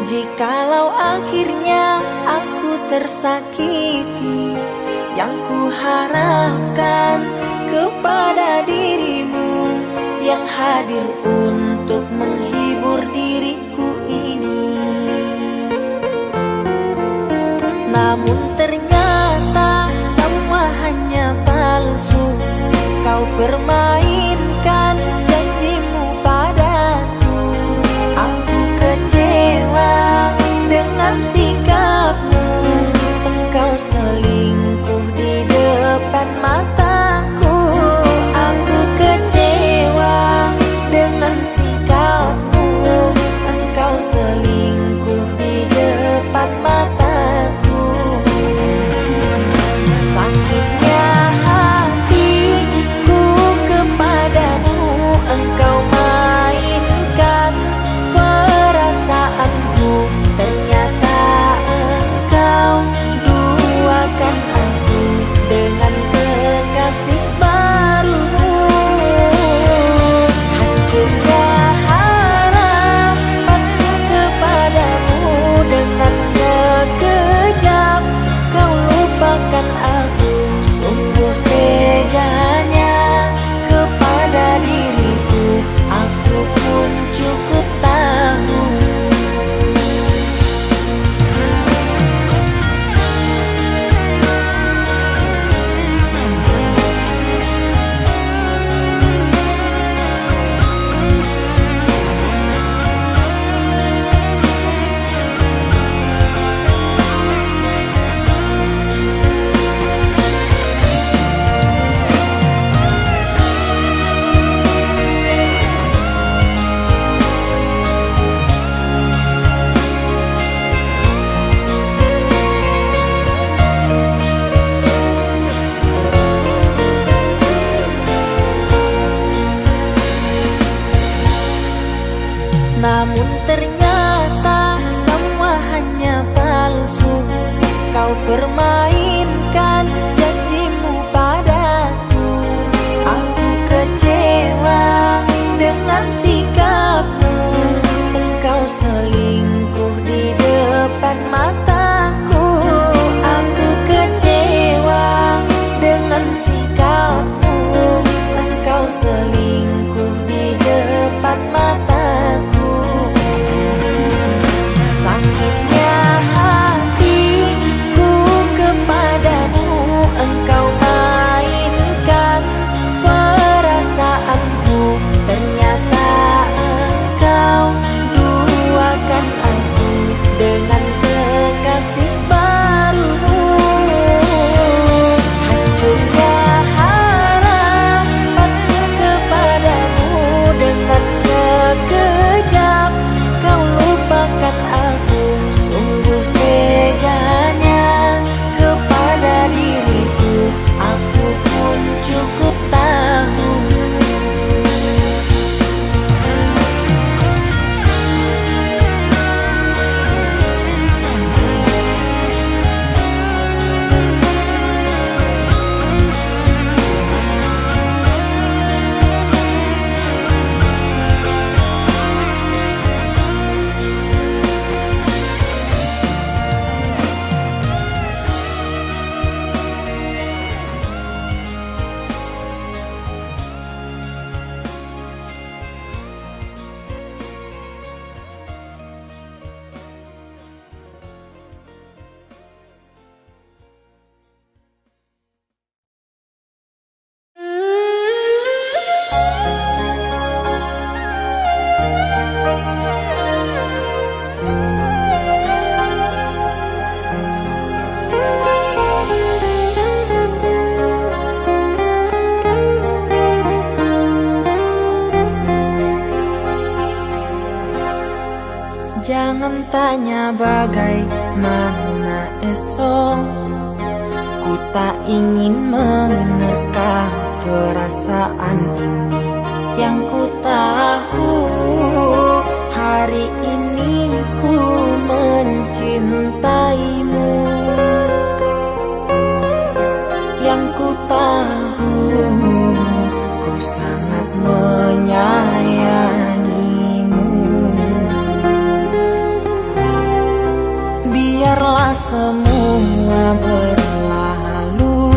Jikalau akhirnya aku tersakiti, yang ku harapkan kepada dirimu yang hadir untuk menghibur diriku ini. Namun ternyata semua hanya palsu. Kau permainkan janjimu padaku. Aku kecewa dengan sikapmu. Engkau selingkuh di depan mataku. Aku kecewa dengan sikapmu. Engkau selingkuh di depan mataku. Sakitnya hatiku kepadamu. Engkau mainkan perasaanku. Ternyata engkau duakan aku dengan kekasih barumu. Hancurnya harapanku kepadamu. Dengan sekejap kau lupakan aku. Sungguh teganya kepada diriku. Aku pun cukup tahu. Namun ternyata semua hanya palsu. Kau permainkan janjimu padaku. Aku kecewa dengan sikapmu. Engkau selingkuh di depan mataku. Aku kecewa dengan sikapmu. Engkau selingkuh di depan mataku. Sakitnya hatiku kepadamu. Engkau mainkan perasaanku. Ternyata engkau duakan aku dengan kekasih barumu. Hancurnya harapanku kepadamu. Dengan sekejap kau lupakan aku. Sungguh teganya kepada diriku. Aku pun cukup tahu. Jangan tanya bagaimana esok. Ku tak ingin menerka perasaan ini. Yang ku tahu hari ini ku mencintaimu. Yang ku tahu ku sangat menyayangimu. semua berlalu,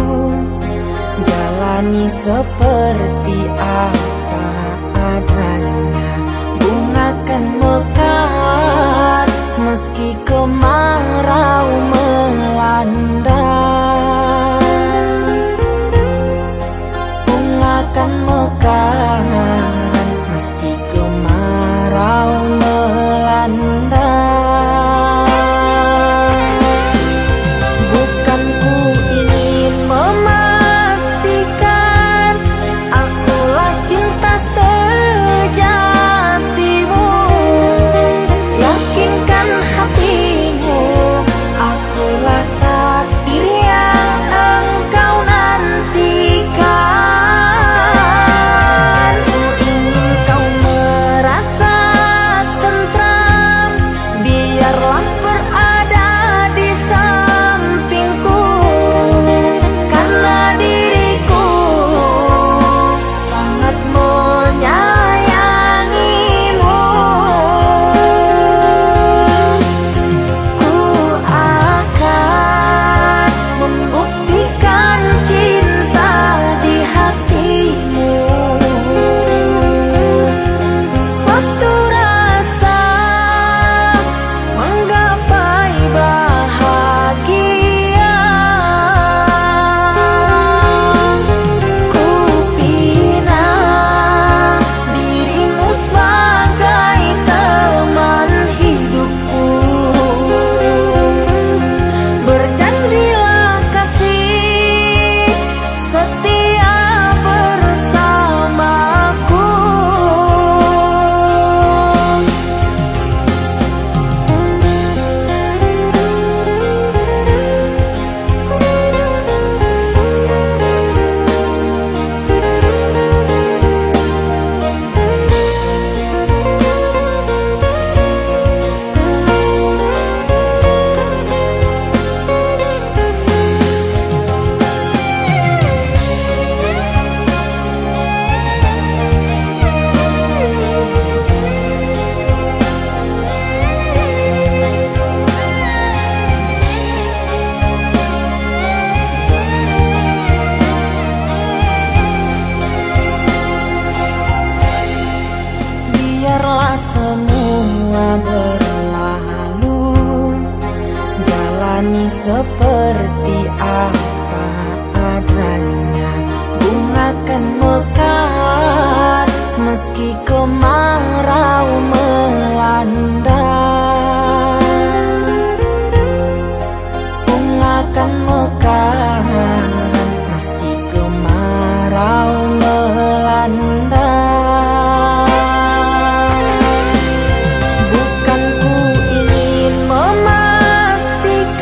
jalani seperti apa adanya. Bunga kan mekar meski kemarau melanda. Bunga kan mekar meski kemarau melanda. Bukan ku ingin memastikan akulah cinta sejatimu. Yakinkan hatimu, akulah takdir yang engkau nantikan. Ku ingin kau merasa tentram, biarlah berada di sampingku, karena diriku sangat menyayangimu. Ku akan membuktikan cinta di hatimu. Satu rasa menggapai bahagia. Ku pinang dirimu sebagai teman hidupku. Berjanjilah kasih setia bersamaku. Biarlah semua berlalu, jalani seperti apa adanya. Bunga kan mekar meski kemarau melanda. Bunga kan mekar meski kemarau melanda. Bukan ku ingin memastikan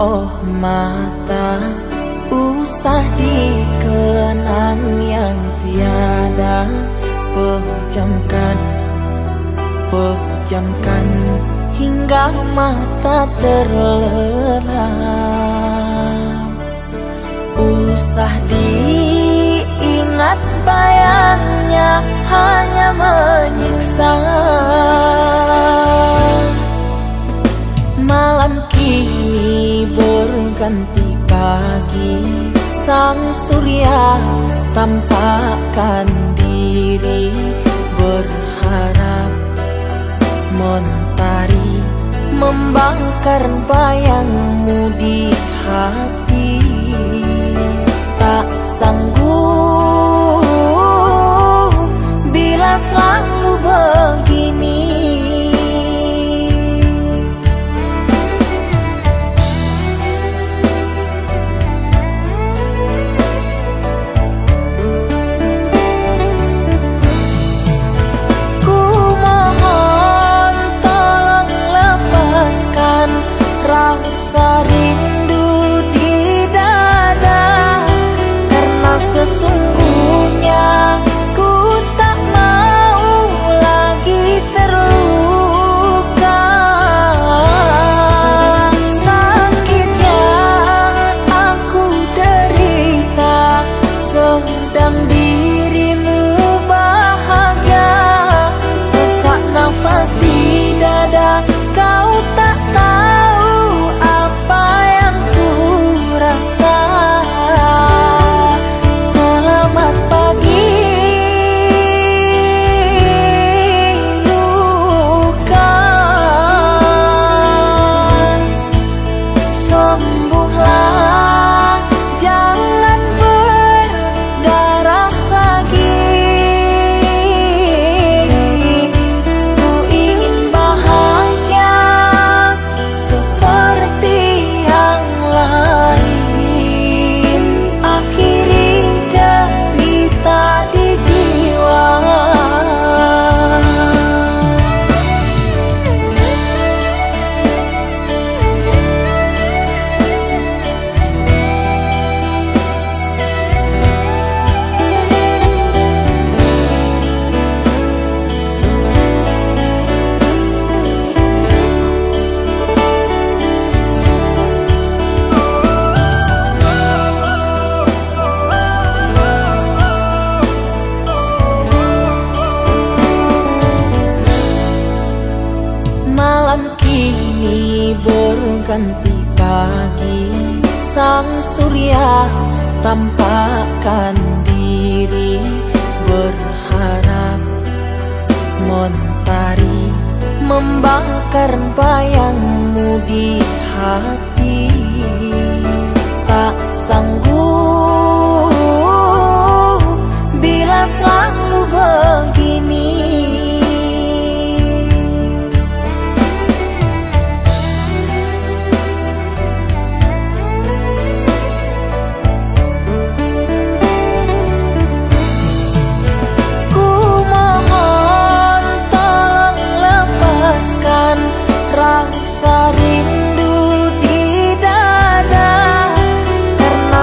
oh mata, usah dikenang yang tiada. Pejamkan, pejamkan hingga mata terlelap. Usah diingat bayangnya hanya menyiksa. Malam kini berganti pagi, sang surya tampakkan diri, berharap mentari membakar bayangmu di hati. Tak sanggup bila selalu begini. Ku mohon tolong lepaskan rasa rindu di dada, karena sesungguhnya ku tak mau lagi terluka. Sakit yang aku derita sedang dirimu bahagia. Sesak nafas di dada, kau tak tahu apa yang ku rasa. Selamat pagi luka, sembuhlah, jangan berdarah lagi. Ku ingin bahagia seperti yang lain, akhiri derita di jiwa. Malam kini berganti pagi, sang surya tampakkan diri, berharap mentari membakar bayangmu di hati. Tak sanggup bila selalu begini. Ku mohon tolong lepaskan rasa rindu di dada, karena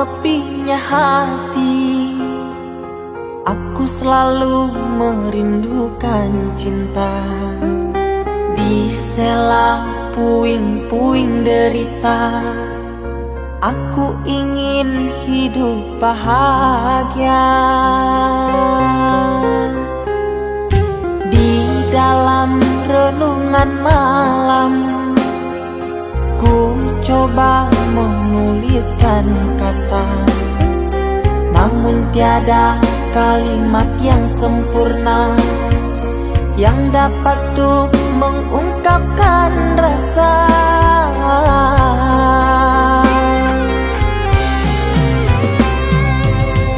sepinya hati, aku selalu merindukan cinta. Di sela puing-puing derita, aku ingin hidup bahagia. Di dalam renungan malam, ku coba menuliskan kata, namun tiada kalimat yang sempurna yang dapat untuk mengungkapkan rasa.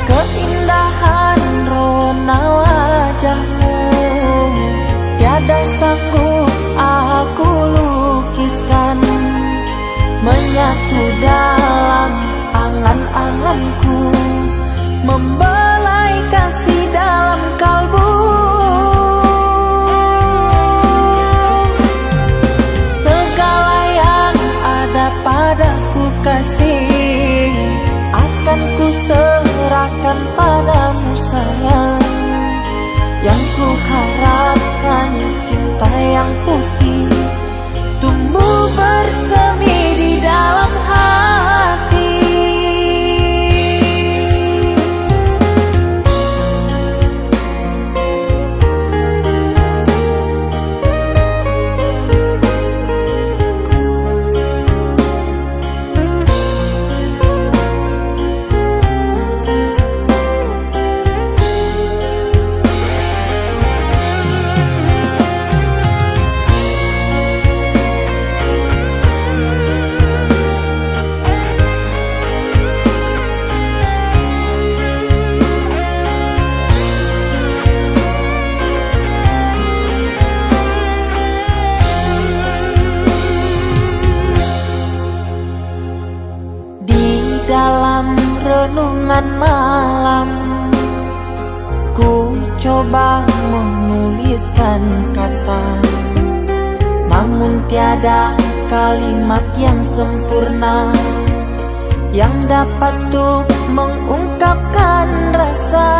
Keindahan rona wajahmu tiada sanggup aku lukiskan, menyatu dalam angan-anganku, membelai kasih dalam kalbu. Segala yang ada padaku kasih, akan ku serahkan padamu sayang. Yang ku harapkan cinta yang putih tumbuh bersemi di dalam hati. Dalam renungan malam, ku coba menuliskan kata, namun tiada kalimat yang sempurna yang dapat untuk mengungkapkan rasa.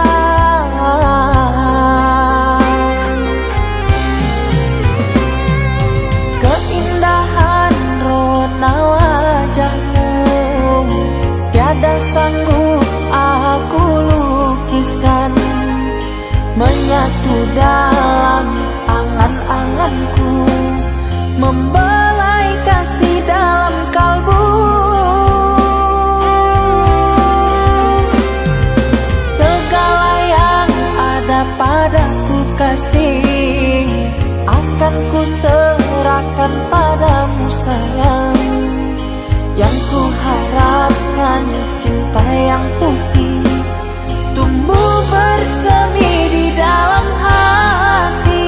Keindahan rona wajahmu tiada sanggup aku lukiskan, menyatu dalam angan-anganku, membelai kasih dalam kalbu. Segala yang ada padaku kasih, akan ku serahkan padamu sayang. Yang ku harapkan cinta yang putih tumbuh bersemi di dalam hati.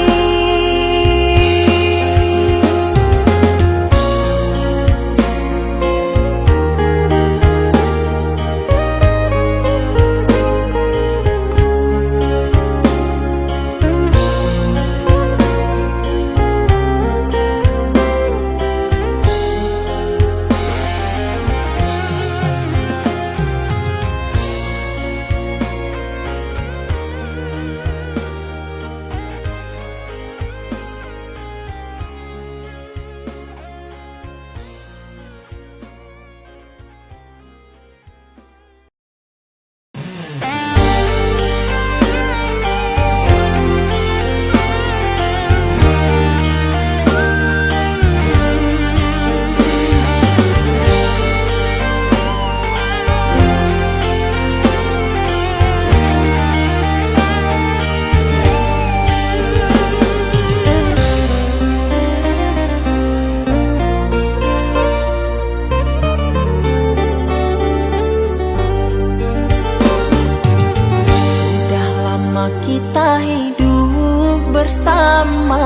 Kita hidup bersama,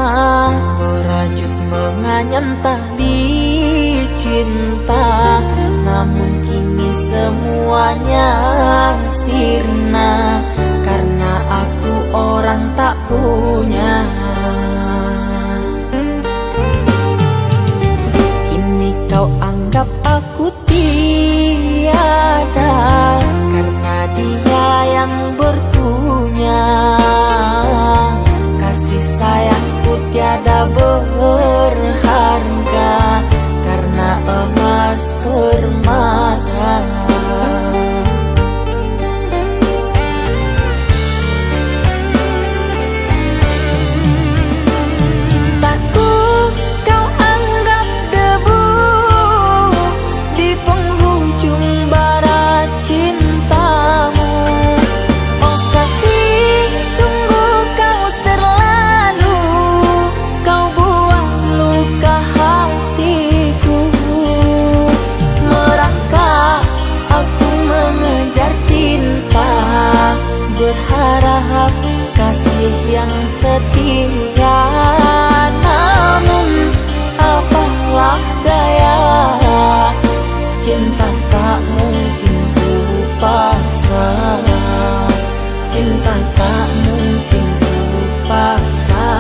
merajut menganyam tali cinta, namun kini semuanya sirna karena aku orang tak punya. Kini kau anggap aku tiada, yang setia. Namun apalah daya, cinta tak mungkin ku paksa. Cinta tak mungkin ku paksa.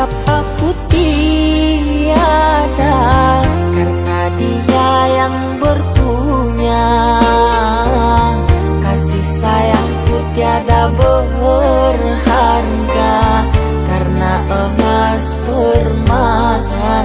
Aku tiada karena dia yang berpunya. Kasih sayangku tiada berharga karena emas permata.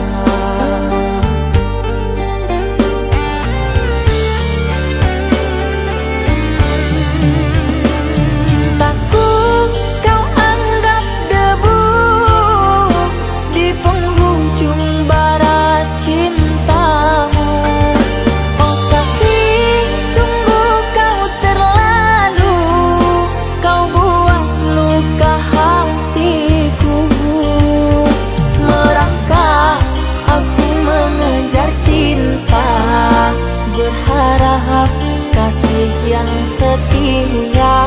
Berharap kasih yang setia.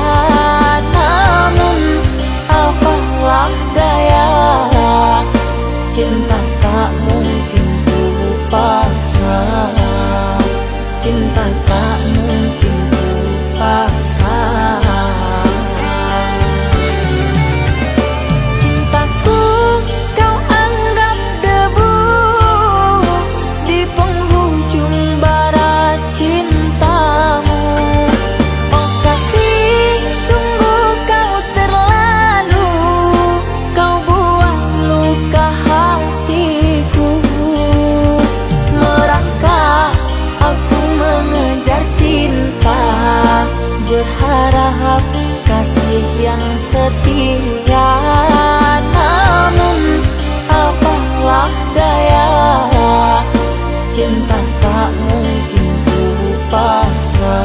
Namun apalah daya, cinta tak mungkin ku paksa. Cinta tak mungkin ku paksa. Cintaku kau anggap debu di penghujung barat cintamu. Oh kasih, sungguh kau terlalu, kau buat luka hatiku. Merangkak aku mengejar cinta, berharap kasih yang setia. Namun apalah daya, cinta tak mungkin ku paksa.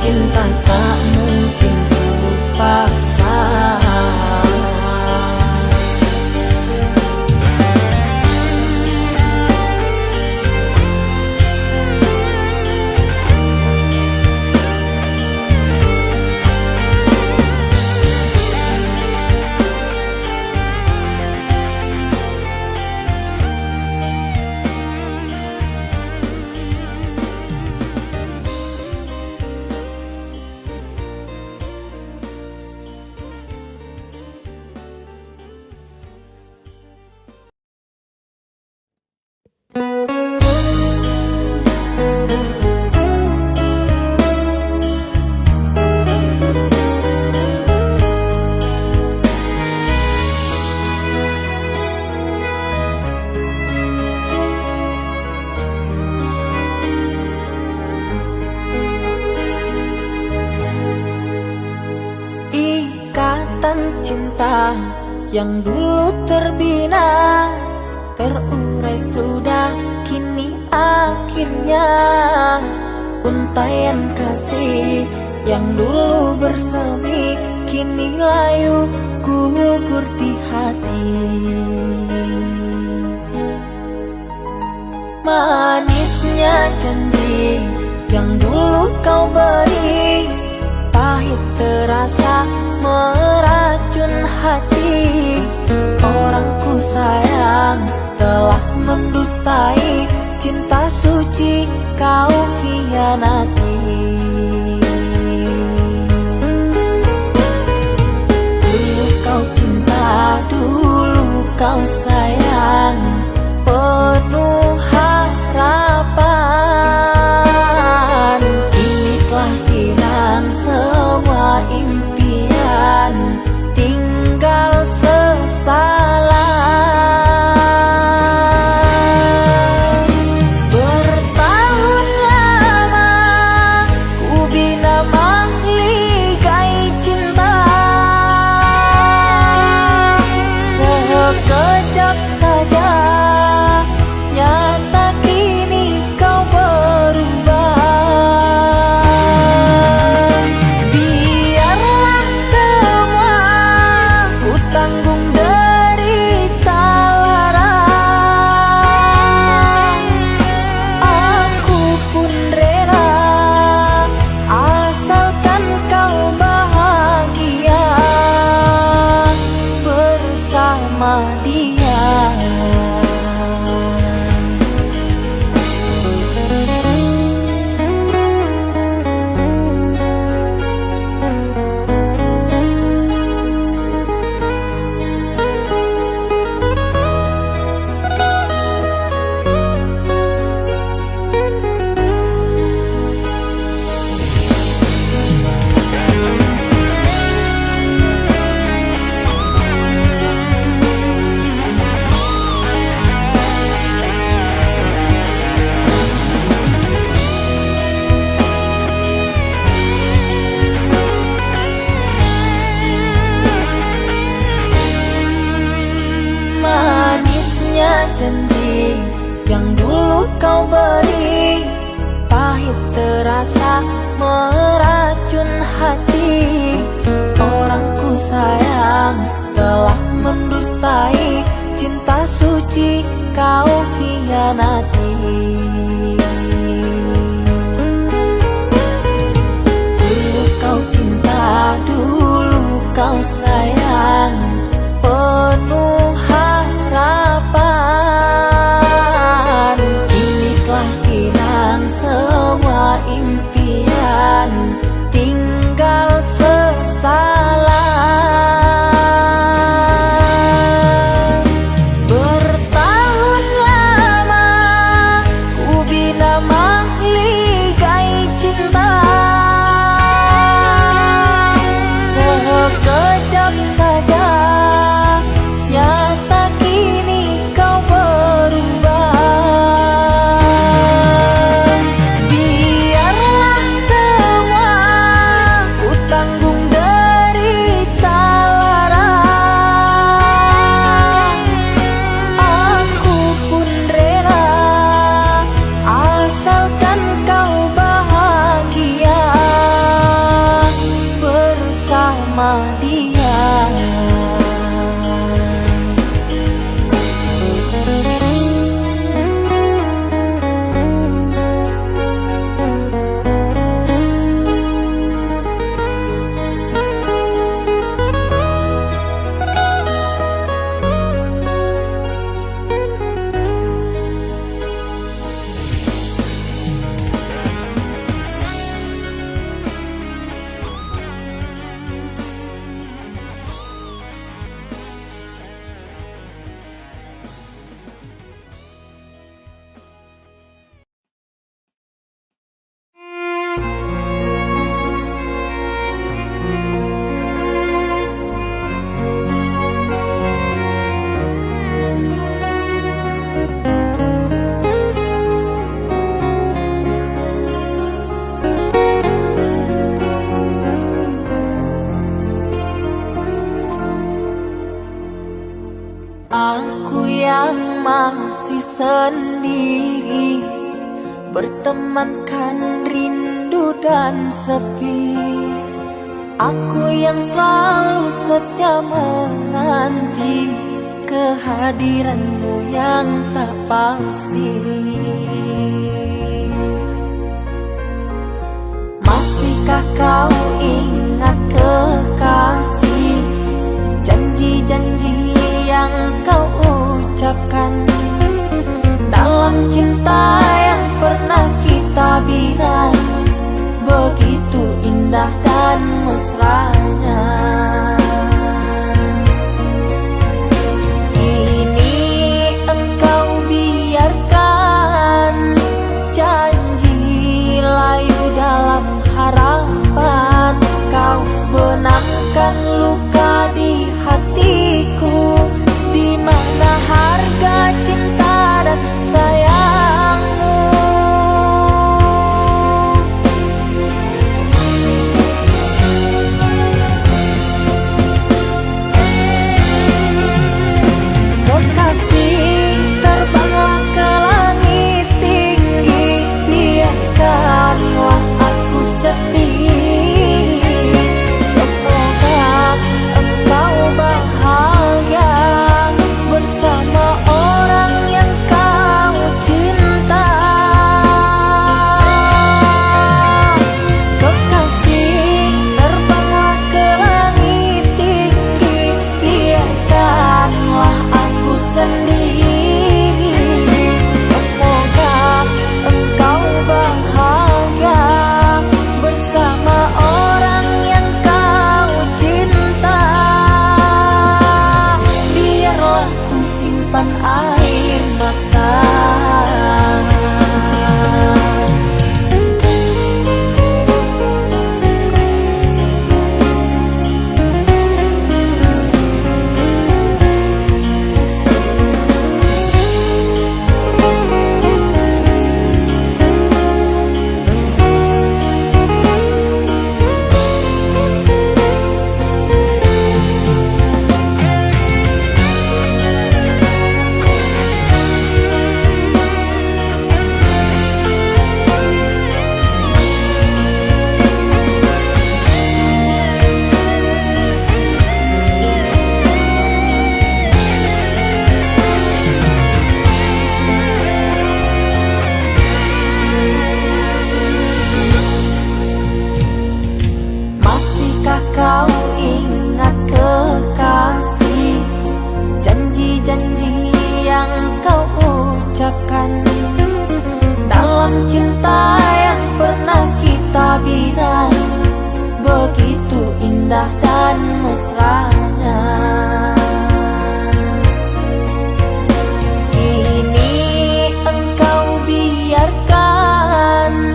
Cinta tak mungkin ku paksa. Cinta yang dulu terbina, terurai sudah kini akhirnya. Untaian kasih yang dulu bersemi, kini layu gugur di hati. Manisnya janji yang dulu kau beri, pahit terasa meracun hati. Orang ku sayang telah mendustai, cinta suci kau hianati. Dulu kau cinta, dulu kau sayang, penuh harapan. Kini telah hilang semua impian, tinggal sesalan. Bertahun lama meracun hati. Orang ku sayang telah mendustai cinta suci kau hianati. Dulu kau cinta, dulu kau sayang, penuh harapan. Kini telah hilang semua impian, tinggal sesalan. Bertahun lama ku bina mahligai cinta, sekejap saja nyata kini kau berubah. Biarlah semua ku tanggung derita lara, aku pun rela asalkan kau bahagia bersama dia. Aku yang masih sendiri, bertemankan rindu dan sepi. Aku yang selalu setia menanti kehadiranmu yang tak pasti. Masihkah kau ingat kekasih, janji-janji yang kau ucapkan dalam cinta yang pernah kita bina, begitu indah dan mesranya. Kini engkau biarkan janji layu dalam harapan, kau benamkan luka di hatiku, di mana harga cinta dan sayangmu. tabira, begitu indah dan mesranya. Kini engkau biarkan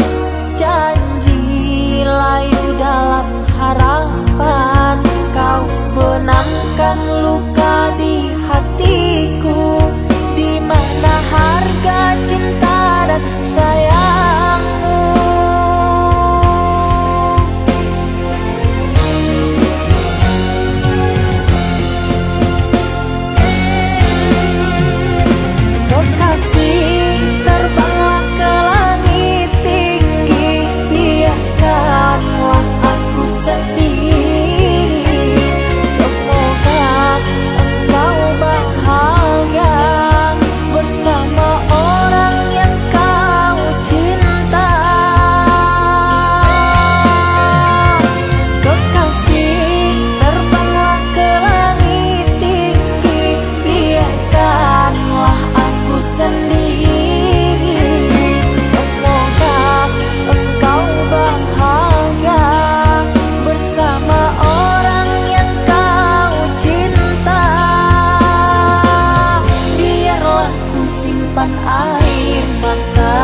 janji layu dalam harapan, kau benangkan luka di hatiku, di mana harga cinta dan sayangmu. Kekasih, terbanglah ke langit tinggi, biarkanlah aku sendiri. Semoga engkau bahagia bersama orang yang kau cinta. Kekasih, terbanglah ke langit tinggi, biarkanlah aku sendiri. Semoga engkau bahagia bersama orang yang kau cinta. Biarlah ku simpan air mata.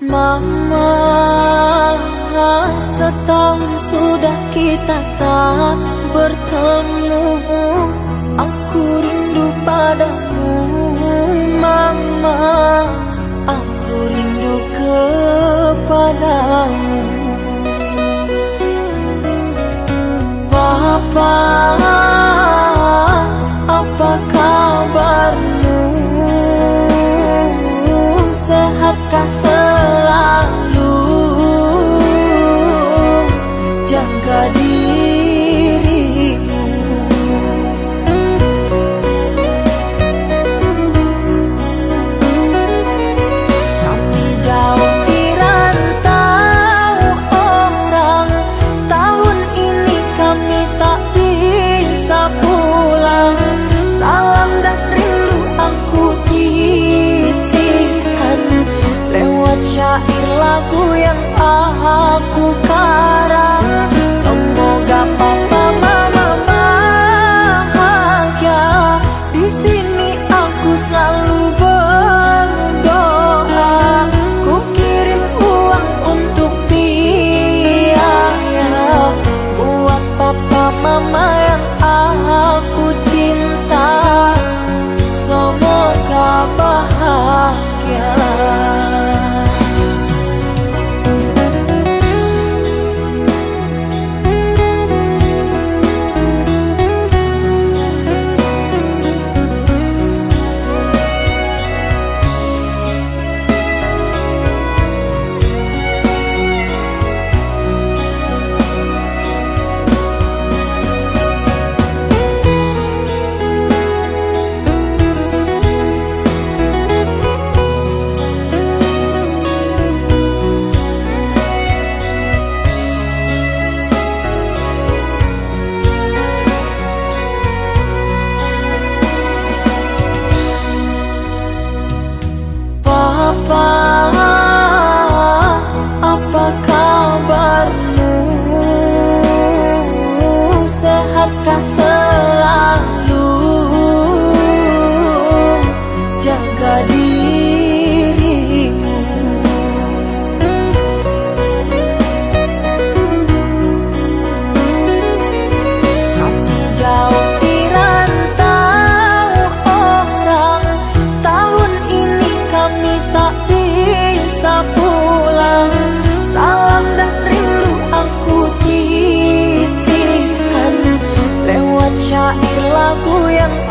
Mama, setahun sudah kita tak bertemu. Aku rindu padamu, Mama. Aku rindu kepadamu. Papa, apa kabarmu? Sehatkah selalu? Jaga dirimu. Kami jauh di rantau orang, tahun ini kami tak bisa pulang. Salam dan rindu aku titipkan lewat syair lagu yang aku karang. Semoga papa mama bahagia. Di sini aku selalu berdoa. Ku kirim uang untuk biaya buat papa mama yang aku cinta. Semoga bahagia.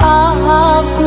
Aku